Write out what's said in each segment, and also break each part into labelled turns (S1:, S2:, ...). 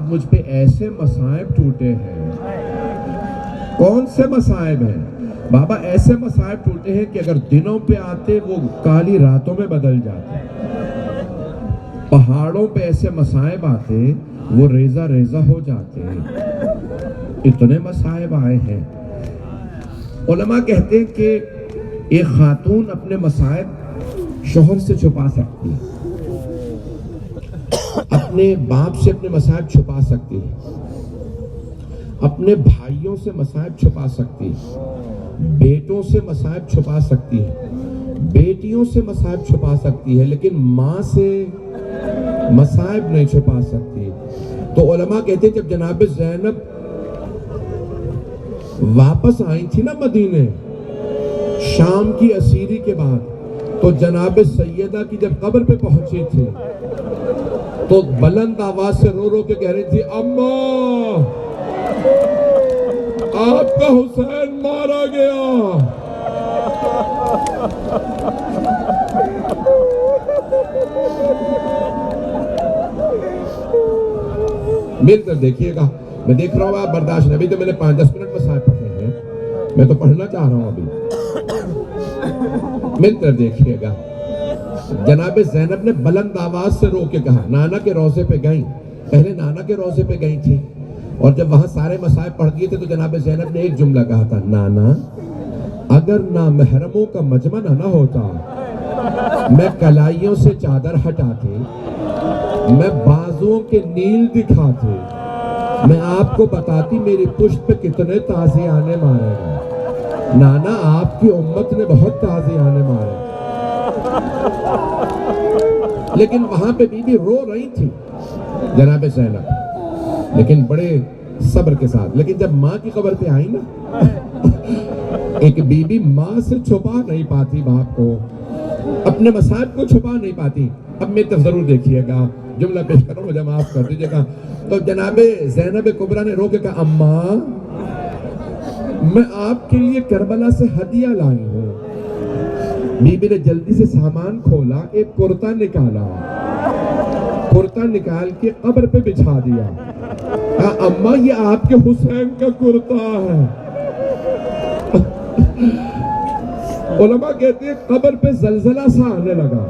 S1: مجھ پہ ایسے مصائب ٹوٹے ہیں. کون سے مصائب ہیں بابا؟ ایسے مصائب ٹوٹے ہیں کہ اگر دنوں پہ آتے وہ کالی راتوں میں بدل جاتے. پہاڑوں پہ ایسے مصائب آتے وہ ریزہ ریزہ ہو جاتے. اتنے مصائب آئے ہیں. علماء کہتے ہیں کہ ایک خاتون اپنے مصائب شوہر سے چھپا سکتی ہے، اپنے باپ سے اپنے مصائب چھپا سکتی ہے، اپنے بھائیوں سے مصائب چھپا سکتی ہے، بیٹوں سے مصائب چھپا سکتی ہے، بیٹیوں سے مصائب چھپا سکتی ہے، لیکن ماں سے مصائب نہیں چھپا سکتی. تو علماء کہتے ہیں جب جناب زینب واپس آئی تھی نا مدینے شام کی اسیری کے بعد، تو جناب سیدہ کی جب قبر پہ پہنچی تھی تو بلند آواز سے رو رو کے کہہ رہی تھی، اماں آپ کا حسین مارا گیا. مل کر دیکھیے گا. میں دیکھ رہا ہوں آپ برداشت نہیں. ابھی تو میں نے 5-10 منٹ مصائب پڑھے ہیں، میں تو پڑھنا چاہ رہا ہوں. ابھی مل کر دیکھیے گا. جناب زینب نے بلند آواز سے رو کے کہا، نانا کے روضے پہ گئیں، پہلے نانا کے روضے پہ گئی تھی، اور جب وہاں سارے مصائب پڑھ دیے تھے تو جناب زینب نے ایک جملہ کہا تھا، نانا اگر نامحرموں کا مجمع نہ ہوتا، میں کلائیوں سے چادر ہٹاتے، میں بازوؤں کے نیل دکھاتے، میں آپ کو بتاتی میری پشت پہ کتنے تازیانے مارے گئے. نانا آپ کی امت نے بہت تازیانے مارے. لیکن وہاں پہ بی بی رو رہی تھی جناب زینب، لیکن بڑے صبر کے ساتھ. لیکن جب ماں کی قبر پہ آئی نا، ایک بی بی ماں سے چھپا نہیں پاتی، باپ کو اپنے مصائب کو چھپا نہیں پاتی. اب میں تو ضرور دیکھیے گا، جملہ پیش کروں مجھے معاف کر دیجیے گا. تو جناب زینب کبریٰ نے رو کے کہا، اماں میں آپ کے لیے کربلا سے ہدیہ لائی ہوں. بی بی نے جلدی سے سامان کھولا، ایک کرتا نکالا، کرتا نکال کے قبر پہ بچھا دیا. کہا، اماں یہ آپ کے حسین کا کرتا ہے. علماء کہتے ہیں قبر پہ زلزلہ سا آنے لگا.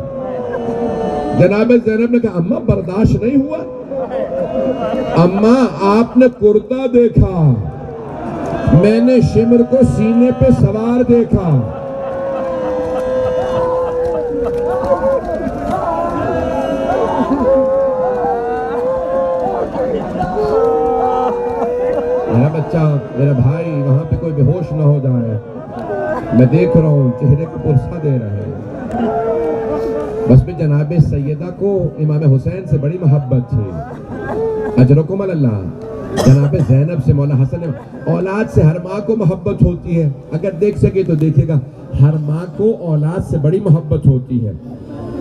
S1: جناب زینب نے کہا، اماں برداشت نہیں ہوا؟ اماں آپ نے کرتا دیکھا، میں نے شمر کو سینے پہ سوار دیکھا. میرا بچہ، میرا بھائی وہاں پہ کوئی بے ہوش نہ ہو جائے. میں دیکھ رہا ہوں چہرے کو پرسہ دے رہے ہیں. بس میں جناب سیدہ کو امام حسین سے بڑی محبت تھی. اجرکم اللہ. جناب زینب سے، مولا حسن، اولاد سے ہر ماں کو محبت ہوتی ہے. اگر دیکھ سکے تو دیکھے گا، ہر ماں کو اولاد سے بڑی محبت ہوتی ہے.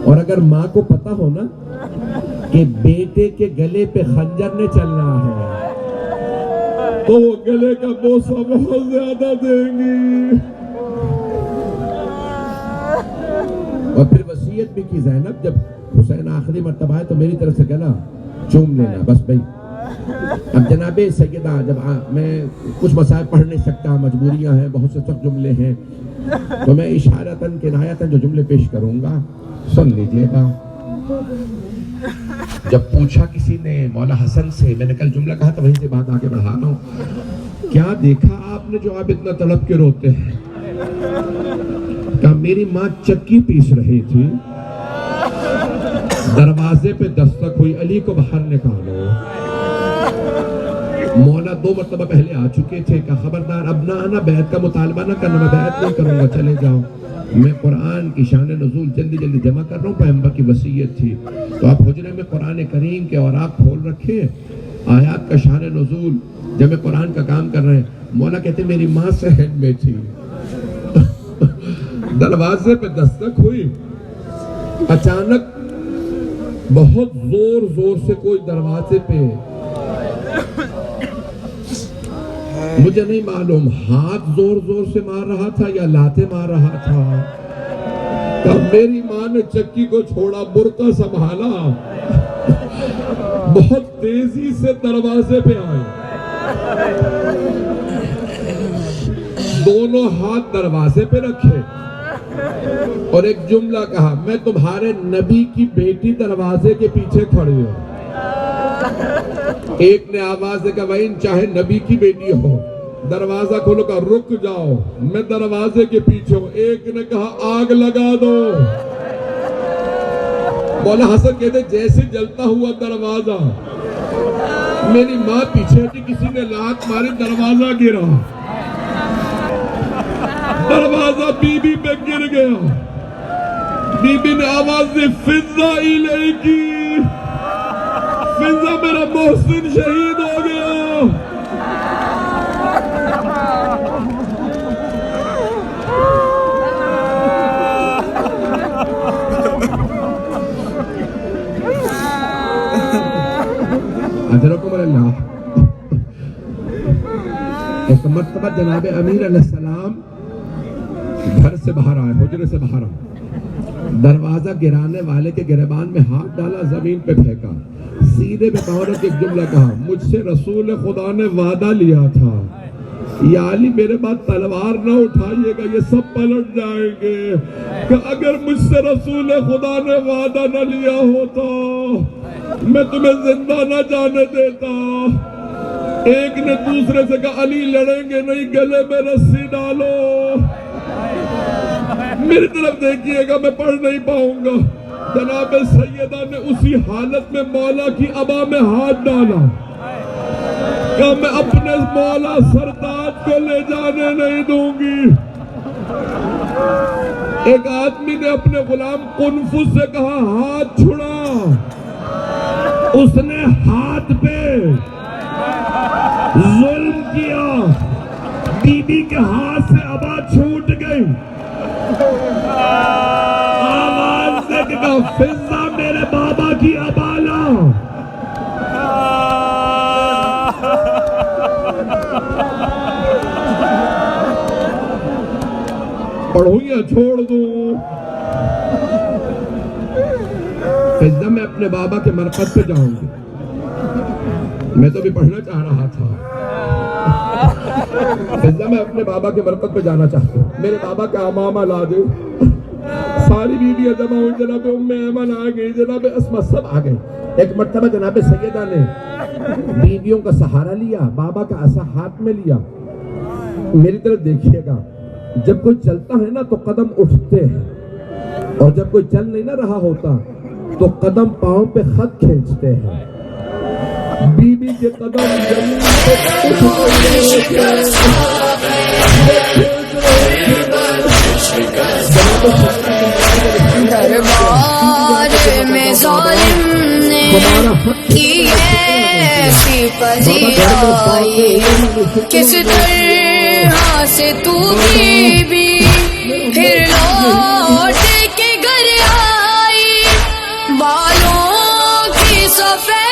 S1: اور اگر ماں کو پتہ ہو نا کہ بیٹے کے گلے پہ خنجر نے چلنا ہے تو وہ گلے کا بوسہ بہت زیادہ دیں گی. اور پھر وصیت بھی کی زینب، جب حسین آخری مرتبہ ہے تو میری طرف سے گلا چوم لینا بس بھائی. اب جناب سیدہ، جب میں کچھ مصائب پڑھ نہیں سکتا، مجبوریاں ہیں، بہت سے سخت جملے ہیں، تو میں اشارتاً کنایتاً جو جملے پیش کروں گا سن لیجئے گا. جب پوچھا کسی نے مولا حسن سے، میں نے کل جملہ کہا تھا وہیں سے بات آگے بڑھا رہا ہوں، کیا دیکھا آپ نے جو آپ اتنا تڑپ کے روتے ہیں؟ کہا، میری ماں چکی پیس رہی تھی، دروازے پہ دستک ہوئی، علی کو باہر نکالو. مولا 2 مرتبہ پہلے آ چکے تھے. کہا، خبردار اب نہ آنا، بیعت کا مطالبہ نہ کرنا، میں بیعت نہیں کروں گا، چلے جاؤ. میں قرآن کی شان نزول جلدی جلدی جمع کر رہا ہوں، پیغمبر کی وصیت تھی. تو آپ حجرے میں قرآن کریم کے اوراق کھول رکھے، آیات کا شان نزول جمع قرآن کا کام کر رہے ہیں. مولا کہتے میری ماں صحن میں تھی، دروازے پہ دستک ہوئی، اچانک بہت زور زور سے کوئی دروازے پہ، مجھے نہیں معلوم ہاتھ زور زور سے مار رہا تھا یا لاتیں مار رہا تھا. تب میری ماں نے چکی کو چھوڑا، برقع سنبھالا، بہت تیزی سے دروازے پہ آئے، دونوں ہاتھ دروازے پہ رکھے اور ایک جملہ کہا، میں تمہارے نبی کی بیٹی دروازے کے پیچھے کھڑی ہوں۔ ایک نے آواز دے کہا وَإِن چاہے نبی کی بیٹی ہو، دروازہ کھولو، کہا رک جاؤ میں دروازے کے پیچھے ہوں۔ ایک نے کہا آگ لگا دو۔ مولا حسن کہتے جیسے جلتا ہوا دروازہ، میری ماں پیچھے ہٹی، کسی نے لات ماری، دروازہ گرا، دروازہ بی بی پہ گر گیا۔ بی بی نے آواز دی فضا الیکی، فضا میرا محسن شہید ہو گیا۔ حضرتکم اللہ، ایک مرتبہ جناب امیر علیہ السلام گھر سے باہر آئے، حجرے سے باہر آئے، دروازہ گرانے والے کے گریبان میں ہاتھ ڈالا، زمین پہ پھینکا، سیدھے میں باہر کے ایک جملہ کہا، مجھ سے رسول خدا نے وعدہ لیا تھا یا علی میرے بعد تلوار نہ اٹھائیے گا، یہ سب پلٹ جائیں گے، کہ اگر مجھ سے رسول خدا نے وعدہ نہ لیا ہوتا میں تمہیں زندہ نہ جانے دیتا۔ ایک نے دوسرے سے کہا علی لڑیں گے نہیں، گلے میں رسی ڈالو، میری طرف دیکھیے گا میں پڑھ نہیں پاؤں گا۔ جناب سیدہ نے اسی حالت میں مولا کی ابا میں ہاتھ ڈالا، کہ میں اپنے مولا سرتاج کو لے جانے نہیں دوں گی۔ ایک آدمی نے اپنے غلام قنفذ سے کہا ہاتھ چھڑا، اس نے ہاتھ پہ ظلم کیا، بی بی کے ہاتھ سے ابا چھوٹ گئی۔ آواز دے کہ فضا میرے بابا کی ابا لا۔ پڑھوں یا چھوڑ دوں؟ فضا میں اپنے بابا کے مرکز پہ جاؤں گی، میں تو بھی پڑھنا چاہ رہا تھا۔ فضا میں اپنے بابا کے مرکز پہ جانا چاہتا ہوں، میرے بابا کا امامہ لا دے۔ ساری بیویاں جمع ہوئی، جناب ام ایمن آ گئی، جناب اسما سب آ گئے۔ ایک مرتبہ جناب سیدہ نے بیویوں کا سہارا لیا، بابا کا عصا ہاتھ میں لیا۔ میری طرف دیکھیے گا، جب کوئی چلتا ہے نا تو قدم اٹھتے ہیں، اور جب کوئی چل نہیں نہ رہا ہوتا تو قدم پاؤں پہ خط کھینچتے ہیں۔ بی بی کے قدم زمین
S2: دربار میں ظالم نے کی ایسی پذیرائی، کس طرح سے تو بھی پھر لوٹ کے گھر آئی، بالوں کی سفید